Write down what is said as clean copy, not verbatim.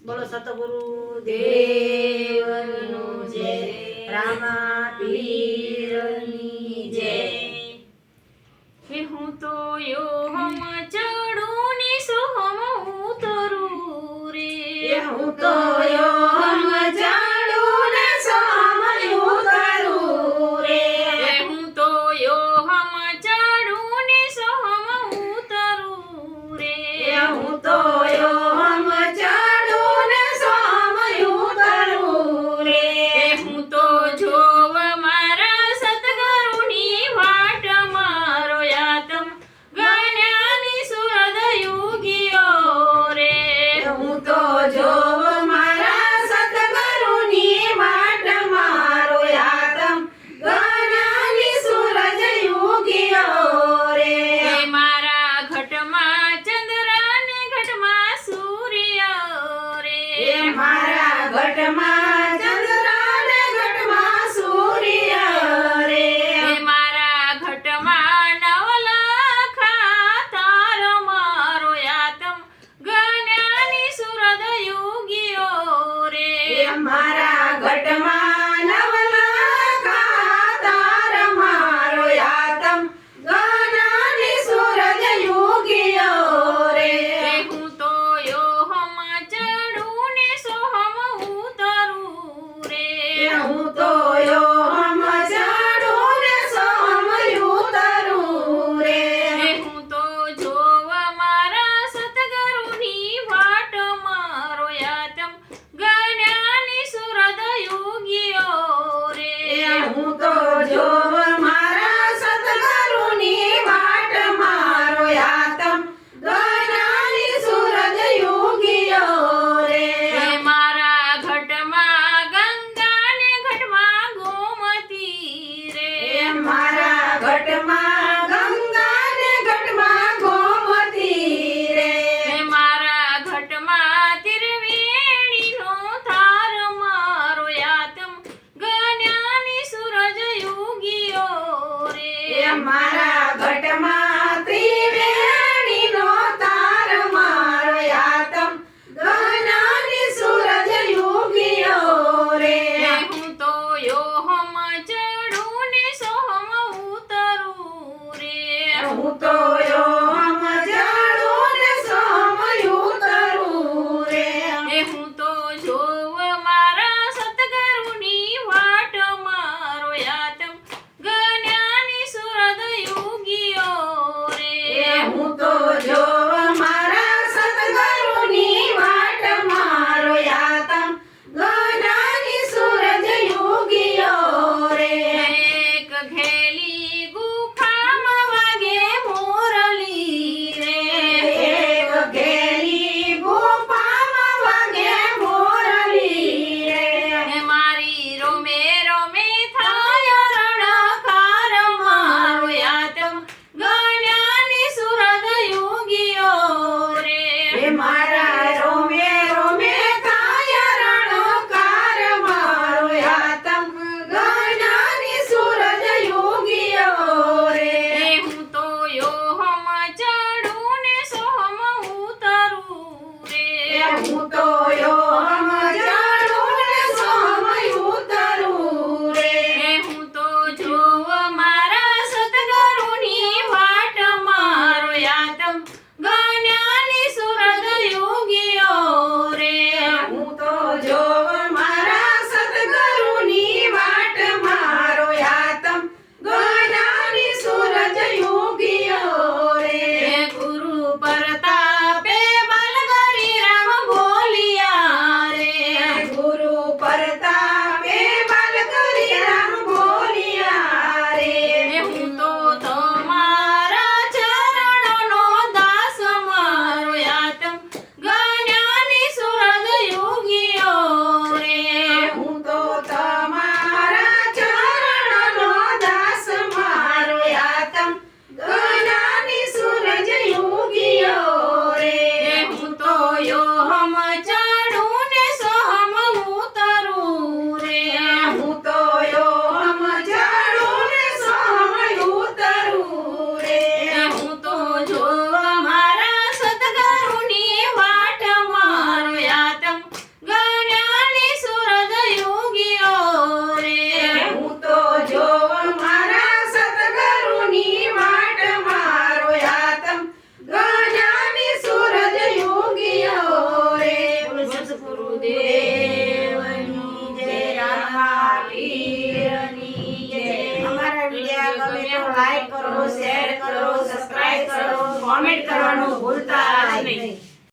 બોલો સતગુરુ દેવનો જય, રામા પીરની જય। હે હું તો યોહમ ચડું ને સોહમ ઉતરું રે, હું તો યોહમ ચડું ને સોહમ ઉતરું રે, હું તો યોહમ ચડું ને સોહમ ઉતરું રે, હું તો યોહમ ચડું ને સોહમ ઉતરું રે, હું તો જોવ મારા સતગુરુની વાટ મારો યાતમ જ્ઞાની સુરદ યુગીઓ રે, હું તો જોવ મારા સતગુરુની વાટ મારો યાતમ જ્ઞાની સૂરજ યુગીઓ રે, મારા ઘટમાં ચંદ્ર ને ઘટમાં સૂર્ય રે, મારા ઘટમાં ચંદ્ર ને ઘટમાં સૂર્ય રે, મારા ઘટમાં નવલખા તારો મારો યાતમ જ્ઞાની સુરદ યુગીઓ રે, મારા ઘટમાં નવલખા તાર મારો યાતમ જ્ઞાની સૂરજ યુગીઓ રે, હું તો યોહમ ચડું ને સોહમ ઉતરું રે, હું તો યોહમ ચડું ને સોહમ ઉતરું રે, હું તો જોવ મારા સતગુરુની વાટ મારો યાતમ જ્ઞાની સુરદ યુગીઓ રે, હું તો જોવ મારા સતગુરુની વાટ મારો યાતમ જ્ઞાની સૂરજ યુગીઓ રે, મારા ઘટમાં ગંગા ને ઘટમાં ગોમતી રે, મારા ઘટમાં ગંગા ને ઘટમાં ગોમતી રે, મારા ઘટમાં ત્રિવેણીનો તાર મારો યાતમ જ્ઞાની સૂરજ યુગીઓ રે, મારા ઘટમાં ત્રિવેણીનો તાર મારો યાતમ જ્ઞાની સૂરજ યુગીઓ રે, હું તો યોહમ ચડું ને સોહમ ઉતરું રે, હું તો યોહમ ચડું ને સોહમ ઉતરું રે, હું તો જોવ મારા સતગુરુની વાટ મારો યાતમ જ્ઞાની સુરદ યુગીઓ રે, હું તો જોવ મારા સતગુરુની વાટ મારો યાતમ જ્ઞાની સૂરજ યુગીઓ રે, એક ઘેલી ગુફામાં વાગે મોરલી રે, એક ઘેલી ગુફામાં વાગે મોરલી રે, મારી રોમે રોમે થાય રણકાર મારો યાતમ જ્ઞાની સુરદ યુગીઓ રે, મારા રોમે રોમે થાય રણકાર મારો યાતમ જ્ઞાની સૂરજ યુગીઓ રે, હું તો યોહમ ચડું ને સોહમ ઉતરું રે, હું તો યોહમ ચડું ને સોહમ ઉતરું રે, હું તો જોવ મારા સતગુરુની વાટ મારો યાતમ જ્ઞાની સુરદ યુગીઓ રે, હું તો જોવ મારા સતગુરુની વાટ મારો યાતમ જ્ઞાની સૂરજ યુગીઓ રે, ગુરુ પ્રતાપે બલગરી રામ બોલિયા રે, લાઈક કરો, શેર કરો, સબસ્ક્રાઇબ કરો, કોમેન્ટ કરવાનું ભૂલતા જ નહીં.